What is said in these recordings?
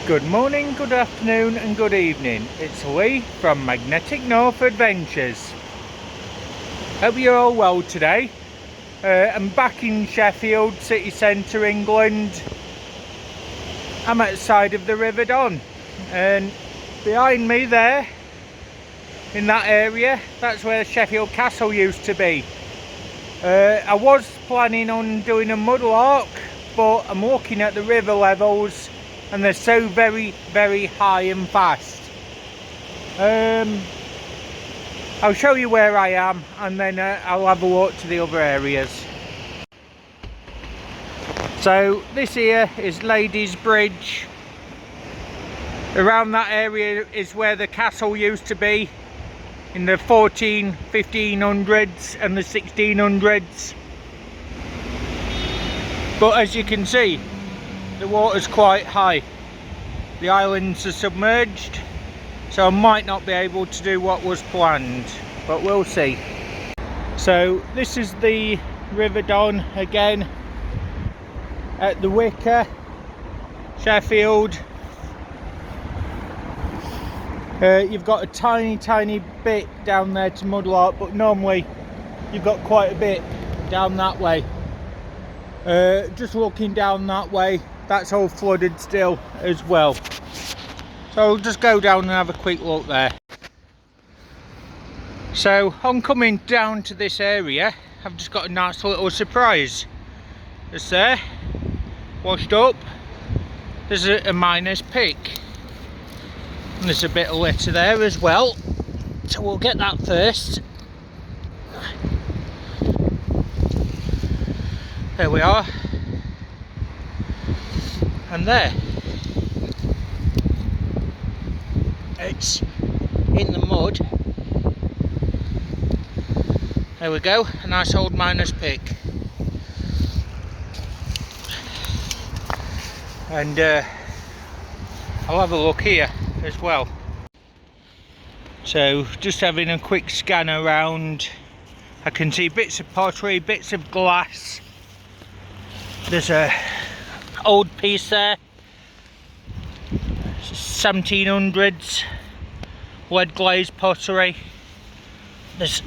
Good morning, good afternoon and good evening. It's Lee from Magnetic North Adventures. Hope you're all well today. I'm back in Sheffield, city centre, England. I'm at the side of the River Don, and behind me there, in that area, that's where Sheffield Castle used to be. I was planning on doing a mudlark, but I'm looking at the river levels and they're so very high and fast. I'll show you where I am, and then I'll have a walk to the other areas. So this here is Ladies Bridge. Around that area is where the castle used to be in the 1500s and the 1600s. But as you can see, the water's quite high. The islands are submerged, so I might not be able to do what was planned, but we'll see. So this is the River Don again at the Wicker, Sheffield. You've got a tiny bit down there to mudlark, but normally you've got quite a bit down that way. Just looking down that way, that's all flooded still as well. So I'll just go down and have a quick look there. So on coming down to this area, I've just got a nice little surprise. It's there, washed up. There's a miner's pick. And there's a bit of litter there as well. So we'll get that first. There we are. And there, it's in the mud. There we go, a nice old miner's pick. And I'll have a look here as well. So just having a quick scan around, I can see bits of pottery, bits of glass. There's a old piece there, 1700s lead glazed pottery. There's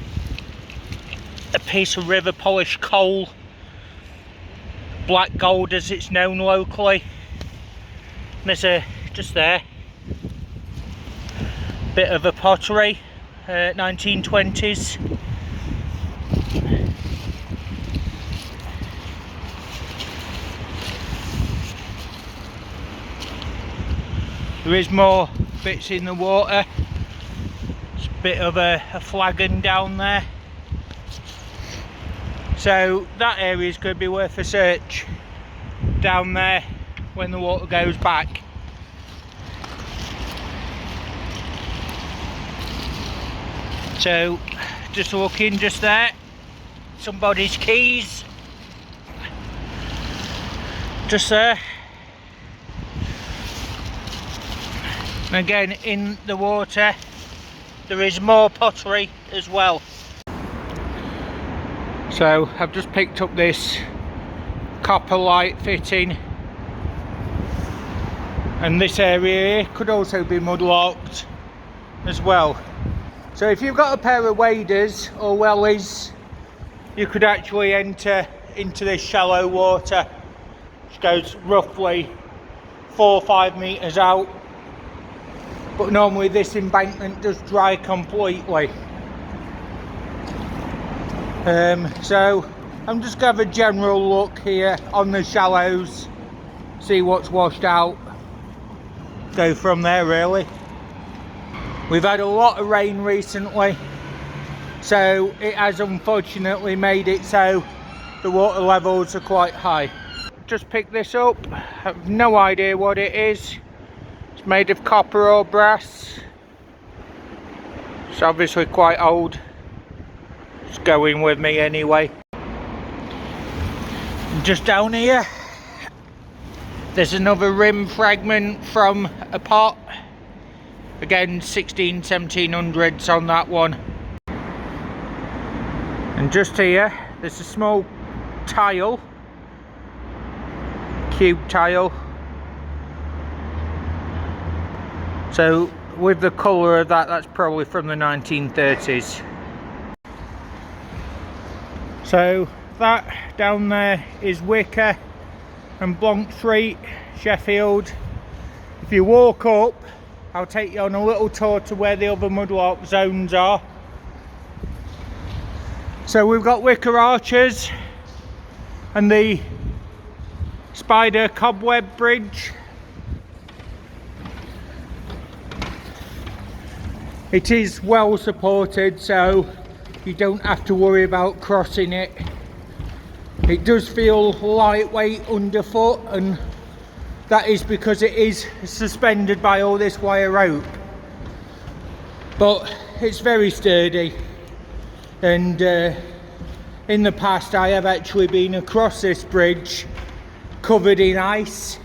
a piece of river polished coal, black gold as it's known locally. There's a, just there, bit of a pottery, 1920s. There is more bits in the water. It's a bit of a flagon down there. So that area is going to be worth a search down there when the water goes back. So just looking just there, somebody's keys. Just there. And again, in the water there is more pottery as well. So I've just picked up this copper light fitting, and this area here could also be mudlarked as well. So if you've got a pair of waders or wellies, you could actually enter into this shallow water, which goes roughly 4 or 5 metres out. But normally this embankment does dry completely. So I'm just going to have a general look here on the shallows, see what's washed out, go from there really. We've had a lot of rain recently, so it has unfortunately made it so the water levels are quite high. Just picked this up, I have no idea what it is. It's made of copper or brass. It's obviously quite old. It's going with me anyway. Just down here, there's another rim fragment from a pot. Again, 1700s on that one. And just here, there's a small tile, cube tile, So with the colour of that, that's probably from the 1930s. So that down there is Wicker and Blanc Street, Sheffield. If you walk up, I'll take you on a little tour to where the other mudlark zones are. So we've got Wicker Arches and the Spider Cobweb Bridge. It is well supported, so you don't have to worry about crossing it. It does feel lightweight underfoot, and that is because it is suspended by all this wire rope. But it's very sturdy, and in the past I have actually been across this bridge covered in ice,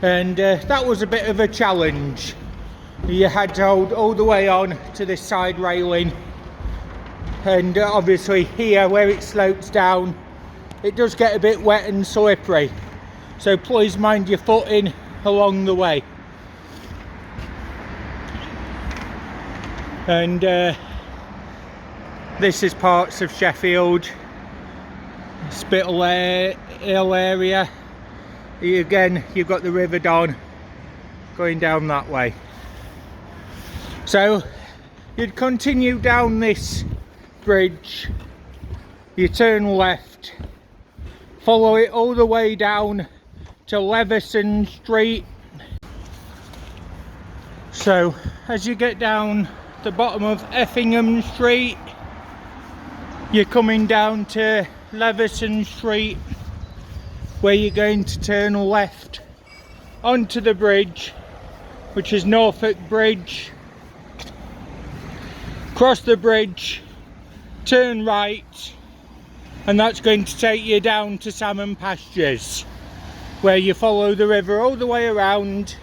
and that was a bit of a challenge. You had to hold all the way on to this side railing, and obviously here where it slopes down it does get a bit wet and slippery, so please mind your footing along the way. And this is parts of Sheffield, Spittle Hill area. Again, you've got the River Don going down that way. So you'd continue down this bridge, you turn left, follow it all the way down to Leveson Street. So as you get down the bottom of Effingham Street, you're coming down to Leveson Street, where you're going to turn left onto the bridge, which is Norfolk Bridge. Cross the bridge, turn right, and that's going to take you down to Salmon Pastures, where you follow the river all the way around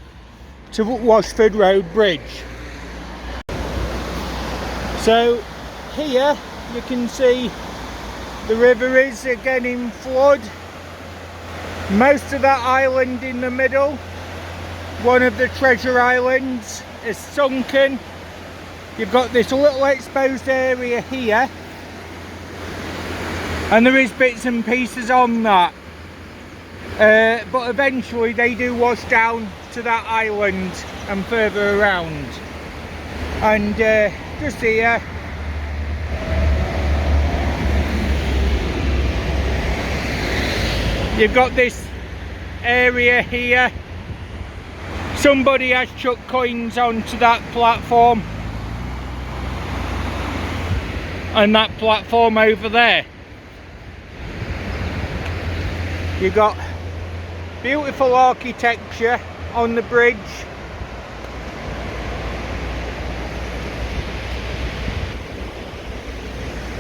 to Washford Road Bridge. So here you can see the river is again in flood. Most of that island in the middle, one of the treasure islands, is sunken. You've got this little exposed area here, and there is bits and pieces on that, but eventually they do wash down to that island and further around. And just here you've got this area here. Somebody has chucked coins onto that platform, and that platform over there. You've got beautiful architecture on the bridge.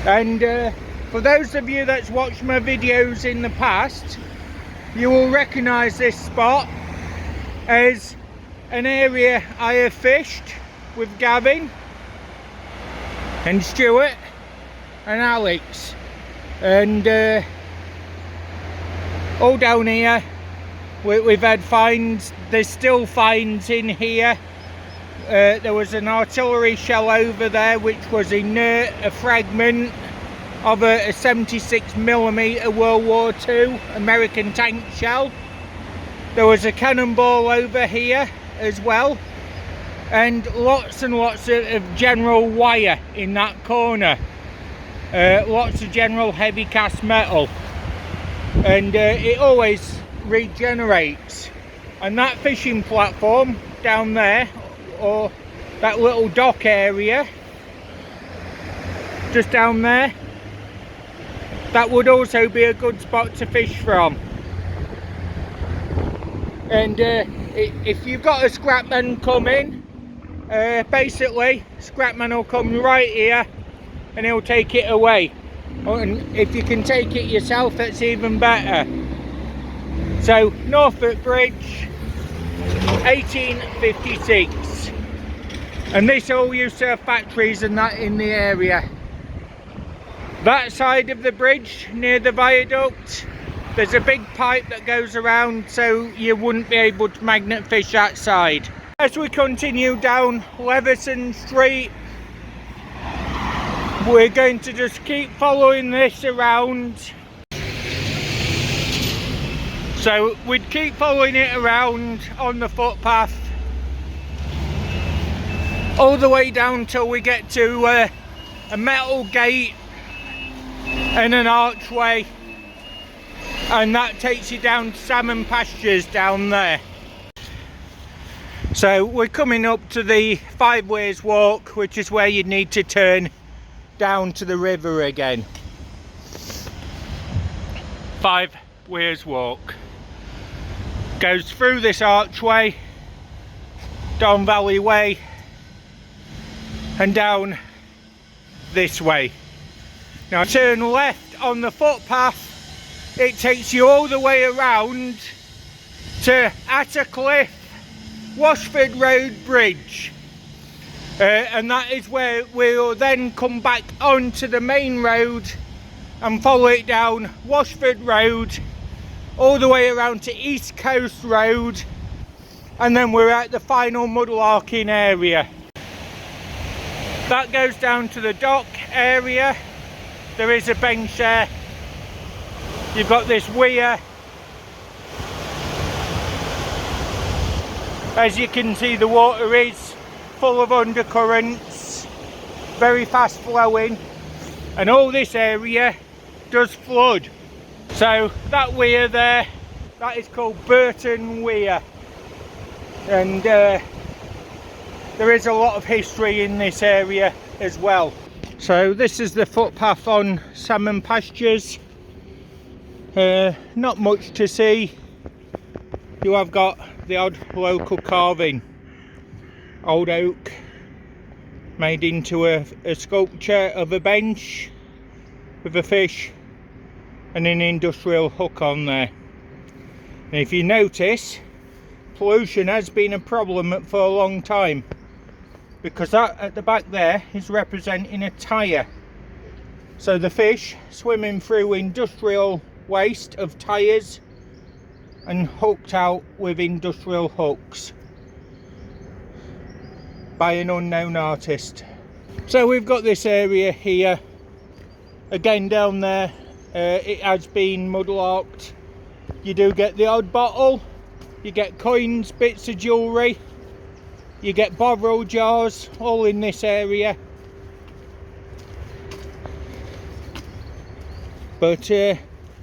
And for those of you that's watched my videos in the past, you will recognise this spot as an area I have fished with Gavin and Stuart and Alex, and all down here we've had finds. There's still finds in here. There was an artillery shell over there which was inert, a fragment of a 76mm World War II American tank shell. There was a cannonball over here as well, and lots and lots of general wire in that corner. Lots of general heavy cast metal, and it always regenerates. And that fishing platform down there, or that little dock area just down there, that would also be a good spot to fish from. And if you've got a scrapman coming, basically scrapman will come right here and he'll take it away. And if you can take it yourself, that's even better. So Norfolk Bridge, 1856, and this all used to have factories and that in the area. That side of the bridge near the viaduct, there's a big pipe that goes around, so you wouldn't be able to magnet fish that side. As we continue down Leveson Street, we're going to just keep following this around. So we'd keep following it around on the footpath all the way down till we get to a metal gate and an archway, and that takes you down to salmon pastures down there. So we're coming up to the 5 ways walk, which is where you need to turn down to the river again. 5 ways walk goes through this archway, down Valley Way, and down this way. Now turn left on the footpath, it takes you all the way around to Attercliffe Washford Road Bridge, and that is where we'll then come back onto the main road and follow it down Washford Road all the way around to East Coast Road, and then we're at the final mudlarking area. That goes down to the dock area. There is a bench there. You've got this weir. As you can see, the water is full of undercurrents, very fast flowing, and all this area does flood. So that weir there, that is called Burton Weir, and there is a lot of history in this area as well. So this is the footpath on salmon pastures. Not much to see. You have got the odd local carving, old oak made into a sculpture of a bench with a fish and an industrial hook on there. And if you notice, pollution has been a problem for a long time, because that at the back there is representing a tyre. So the fish swimming through industrial waste of tyres and hooked out with industrial hooks by an unknown artist. So we've got this area here again. Down there it has been mudlarked. You do get the odd bottle, you get coins, bits of jewellery, you get Bovril jars, all in this area. But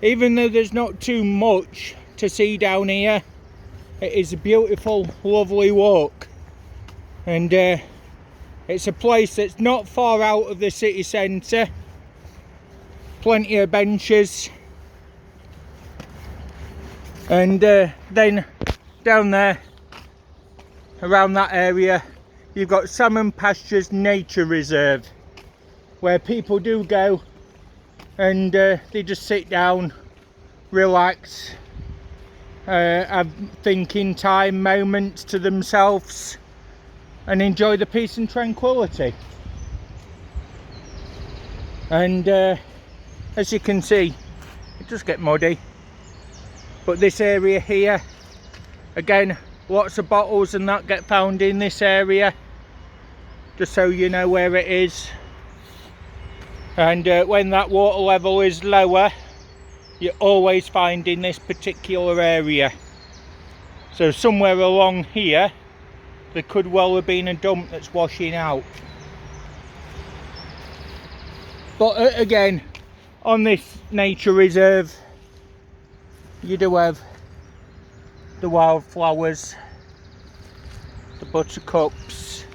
even though there's not too much to see down here, it is a beautiful, lovely walk, and it's a place that's not far out of the city centre. Plenty of benches, and then down there around that area you've got Salmon Pastures Nature Reserve, where people do go and they just sit down, relax, have thinking time moments to themselves and enjoy the peace and tranquility. And as you can see, it does get muddy, but this area here, again, lots of bottles and that get found in this area, just so you know where it is. And when that water level is lower, you always find in this particular area. So somewhere along here there could well have been a dump that's washing out. But again, on this nature reserve, you do have the wildflowers, the buttercups,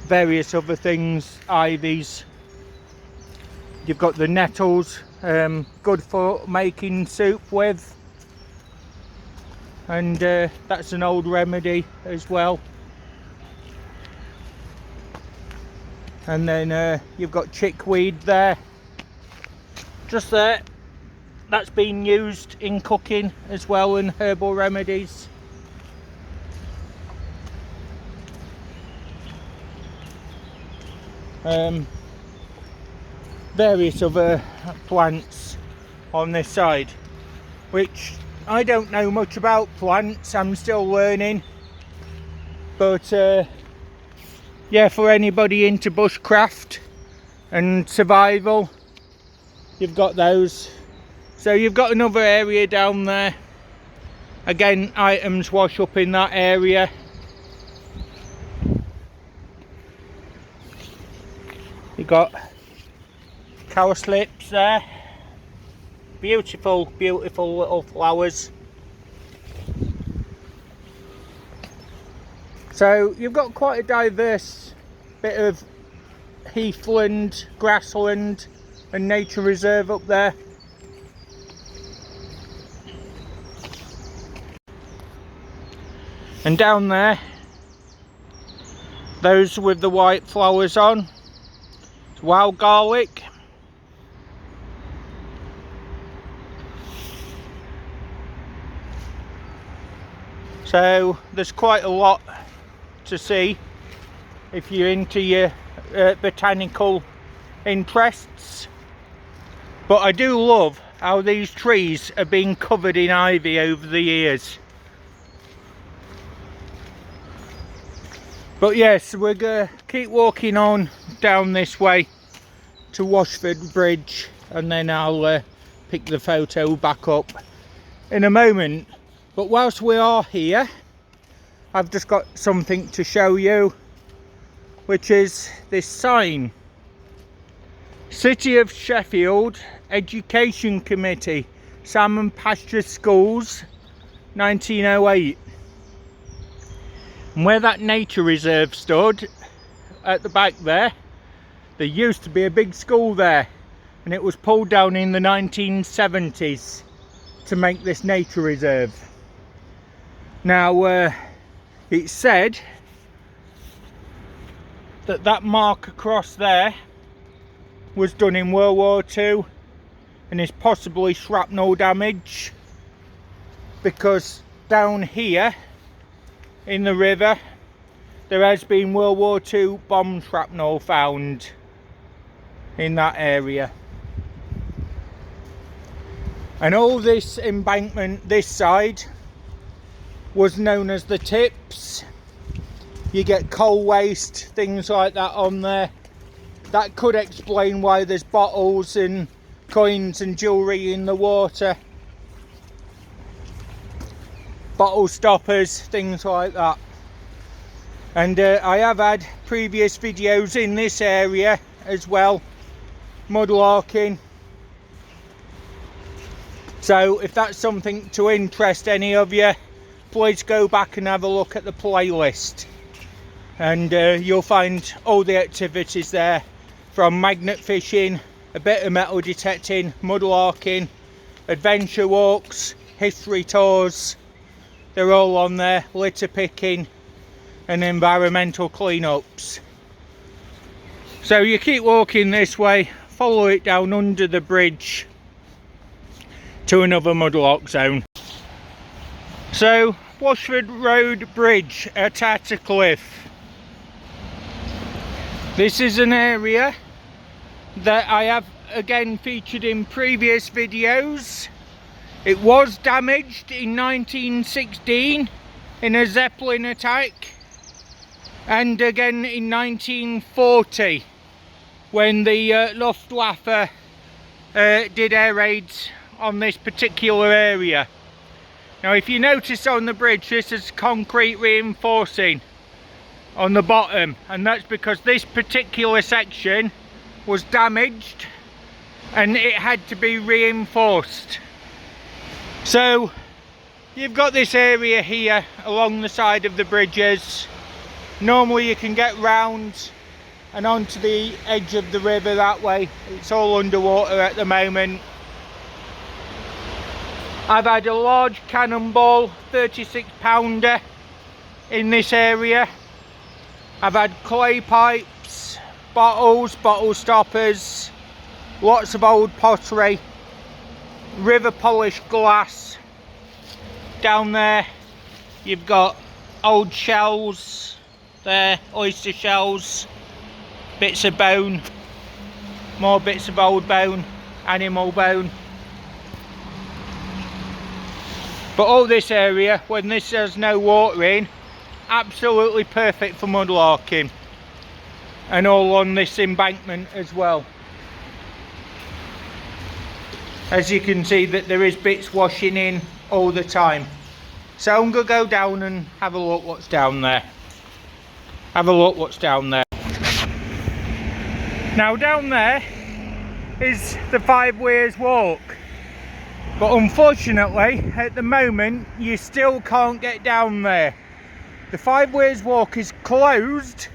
various other things, ivies. You've got the nettles, good for making soup with, and that's an old remedy as well. And then you've got chickweed there, just there. That's been used in cooking as well, and herbal remedies. Various other plants on this side, which I don't know much about plants. I'm still learning. But yeah, for anybody into bushcraft and survival, you've got those. So you've got another area down there. Again, items wash up in that area. You've got cowslips there. Beautiful, beautiful little flowers. So you've got quite a diverse bit of heathland, grassland and nature reserve up there. And down there, those with the white flowers on, it's wild garlic. So there's quite a lot to see if you're into your botanical interests. But I do love how these trees are being covered in ivy over the years. But yes, we're going to keep walking on down this way to Washford Bridge, and then I'll pick the photo back up in a moment. But whilst we are here, I've just got something to show you, which is this sign. City of Sheffield Education Committee, Salmon Pasture Schools, 1908. And where that nature reserve stood, at the back there used to be a big school there, and it was pulled down in the 1970s to make this nature reserve. Now it's said that that mark across there was done in World War II and is possibly shrapnel damage, because down here in the river there has been World War II bomb shrapnel found in that area. And all this embankment this side was known as the tips. You get coal waste, things like that on there. That could explain why there's bottles and coins and jewellery in the water. Bottle stoppers, things like that. And I have had previous videos in this area as well, mudlarking. So if that's something to interest any of you, please go back and have a look at the playlist, and you'll find all the activities there, from magnet fishing, a bit of metal detecting, mudlarking, adventure walks, history tours. They're all on there, litter picking and environmental cleanups. So you keep walking this way, follow it down under the bridge to another mudlark zone. So Washford Road Bridge at Attercliffe. This is an area that I have again featured in previous videos. It was damaged in 1916 in a Zeppelin attack, and again in 1940 when the Luftwaffe did air raids on this particular area. Now if you notice on the bridge, this is concrete reinforcing on the bottom, and that's because this particular section was damaged and it had to be reinforced. So you've got this area here along the side of the bridges. Normally you can get round and onto the edge of the river that way. It's all underwater at the moment. I've had a large cannonball 36-pounder in this area. I've had clay pipes, bottles, bottle stoppers, lots of old pottery, river polished glass. Down there you've got old shells there, oyster shells, bits of bone, more bits of old bone, animal bone. But all this area, when this has no water in, absolutely perfect for mudlarking, and all on this embankment as well. As you can see that there is bits washing in all the time. So I'm going to go down and have a look what's down there. Have a look what's down there. Now down there is the 5 Weirs Walk. But unfortunately at the moment you still can't get down there. The 5 Weirs Walk is closed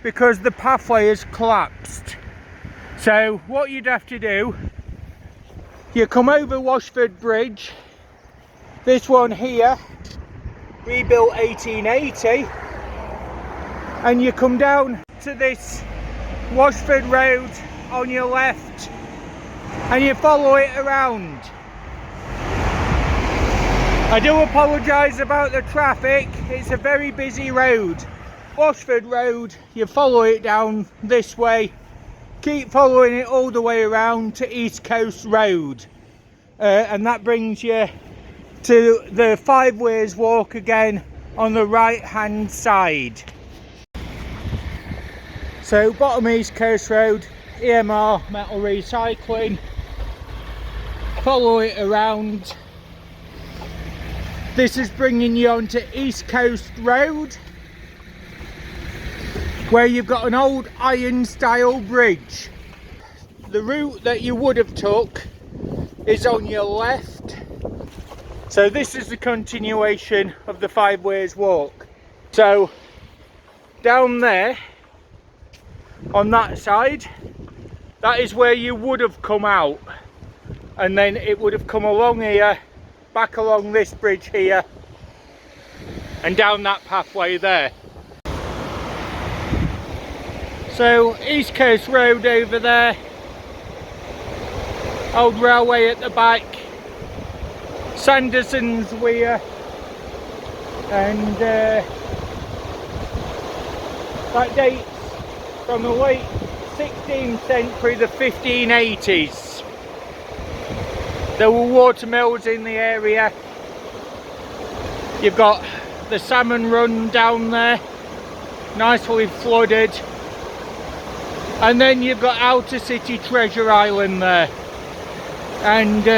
because the pathway has collapsed. So what you'd have to do, you come over Washford Bridge, this one here, rebuilt 1880, and you come down to this Washford Road on your left and you follow it around. I do apologise about the traffic, it's a very busy road. Washford Road, you follow it down this way, keep following it all the way around to East Coast Road, and that brings you to the 5 Weirs Walk again on the right hand side. So bottom East Coast Road, EMR Metal Recycling, follow it around. This is bringing you onto East Coast Road, where you've got an old iron style bridge. The route that you would have took is on your left. So this is the continuation of the 5 Weirs Walk. So down there on that side, that is where you would have come out, and then it would have come along here, back along this bridge here, and down that pathway there. So East Coast Road over there, old railway at the back, Sanderson's Weir, and that dates from the late 16th century, the 1580s. There were water mills in the area. You've got the salmon run down there, nicely flooded, and then you've got Outer City Treasure Island there, and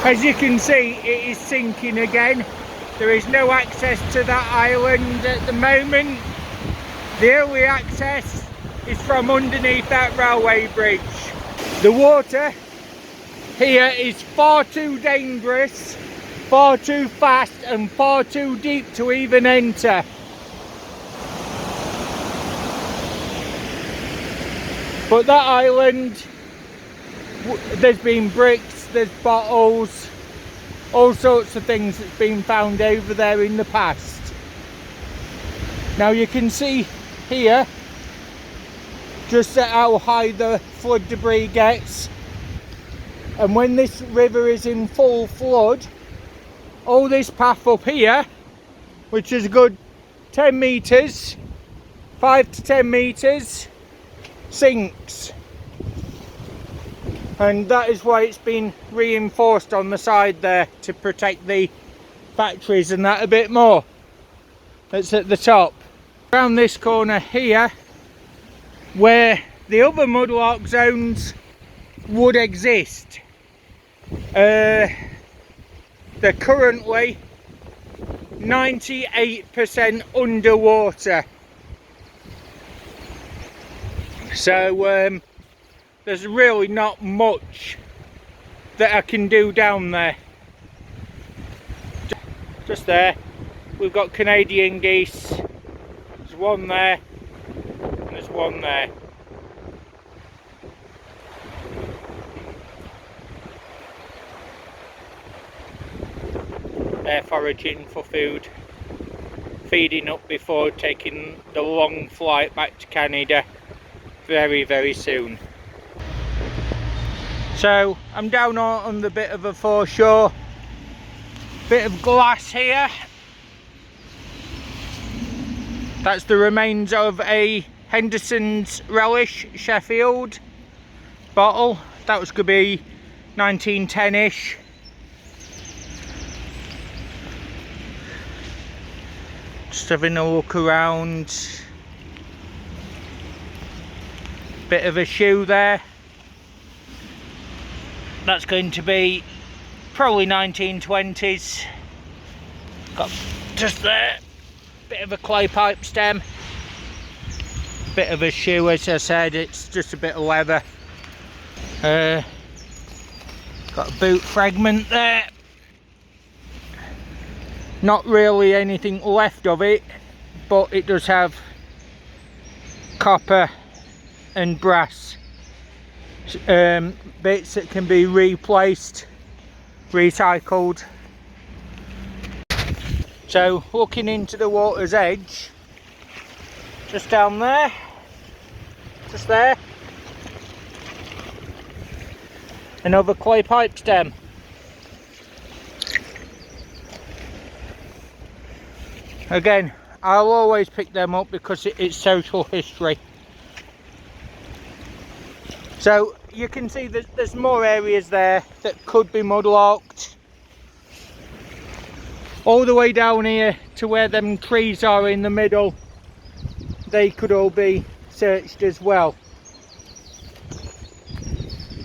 as you can see it is sinking again. There is no access to that island at the moment. The only access is from underneath that railway bridge. The water here is far too dangerous, far too fast and far too deep to even enter. But that island, there's been bricks, there's bottles, all sorts of things that's been found over there in the past. Now you can see here just how high the flood debris gets, and when this river is in full flood, all this path up here, which is a good 10 metres, 5 to 10 metres, sinks. And that is why it's been reinforced on the side there, to protect the factories and that a bit more. That's at the top. Around this corner here, where the other mudlark zones would exist, they're currently 98% underwater. So there's really not much that I can do down there. Just there, we've got Canadian geese. There's one there, and there's one there. They're foraging for food, feeding up before taking the long flight back to Canada very, very soon. So I'm down on the bit of a foreshore, bit of glass here. That's the remains of a Henderson's Relish Sheffield bottle. That was going to be 1910-ish. Just having a look around. Bit of a shoe there. That's going to be probably 1920s. Got just there. Bit of a clay pipe stem. Bit of a shoe, as I said, it's just a bit of leather. Got a boot fragment there. Not really anything left of it, but it does have copper and brass bits that can be replaced, recycled. So looking into the water's edge, just down there, just there, another clay pipe stem. Again, I'll always pick them up because it's social history. So you can see that there's more areas there that could be mudlarked. All the way down here to where them trees are in the middle, they could all be searched as well.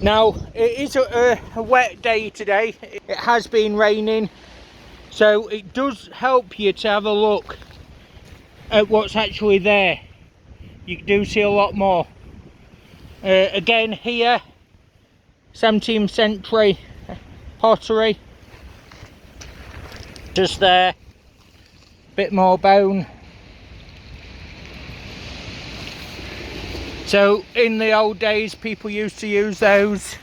Now, it is a wet day today. It has been raining, so it does help you to have a look at what's actually there. You do see a lot more. Again here, 17th century pottery. Just there, bit more bone. So in the old days, people used to use those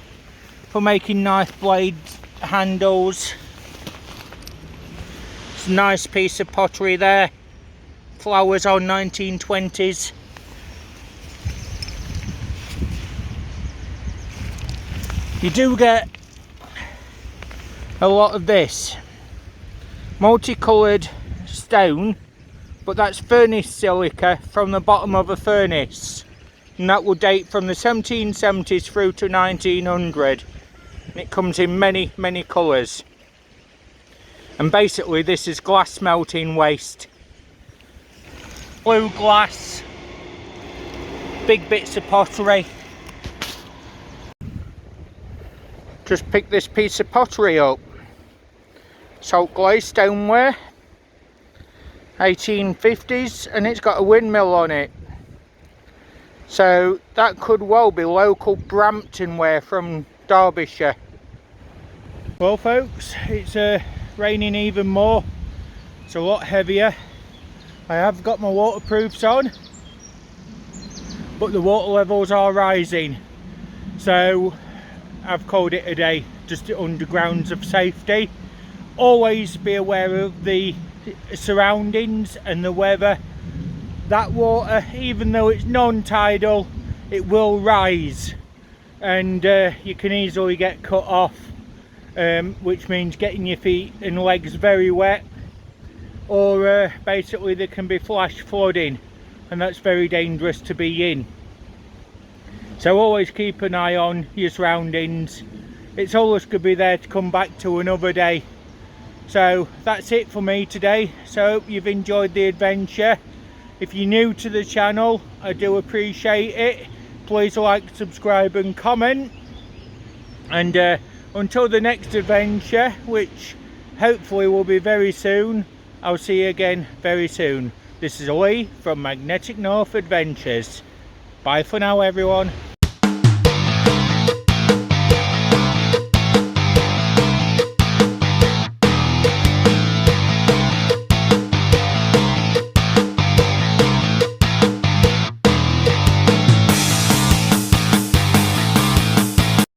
for making knife blades, handles. It's a nice piece of pottery there. Flowers on 1920s. You do get a lot of this multicoloured stone, but that's furnace silica from the bottom of a furnace, and that will date from the 1770s through to 1900, and it comes in many colours. And basically this is glass melting waste. Blue glass, big bits of pottery. Just picked this piece of pottery up. Salt glazed stoneware, 1850s, and it's got a windmill on it. So that could well be local Brampton ware from Derbyshire. Well folks, it's raining even more. It's a lot heavier. I have got my waterproofs on, but the water levels are rising. So I've called it a day, just under grounds of safety. Always be aware of the surroundings and the weather. That water, even though it's non-tidal, it will rise, and you can easily get cut off, which means getting your feet and legs very wet, or basically there can be flash flooding, and that's very dangerous to be in. So always keep an eye on your surroundings. It's always going to be there to come back to another day. So that's it for me today. So I hope you've enjoyed the adventure. If you're new to the channel, I do appreciate it. Please like, subscribe and comment. And until the next adventure, which hopefully will be very soon, I'll see you again very soon. This is Lee from Magnetic North Adventures. Bye for now everyone.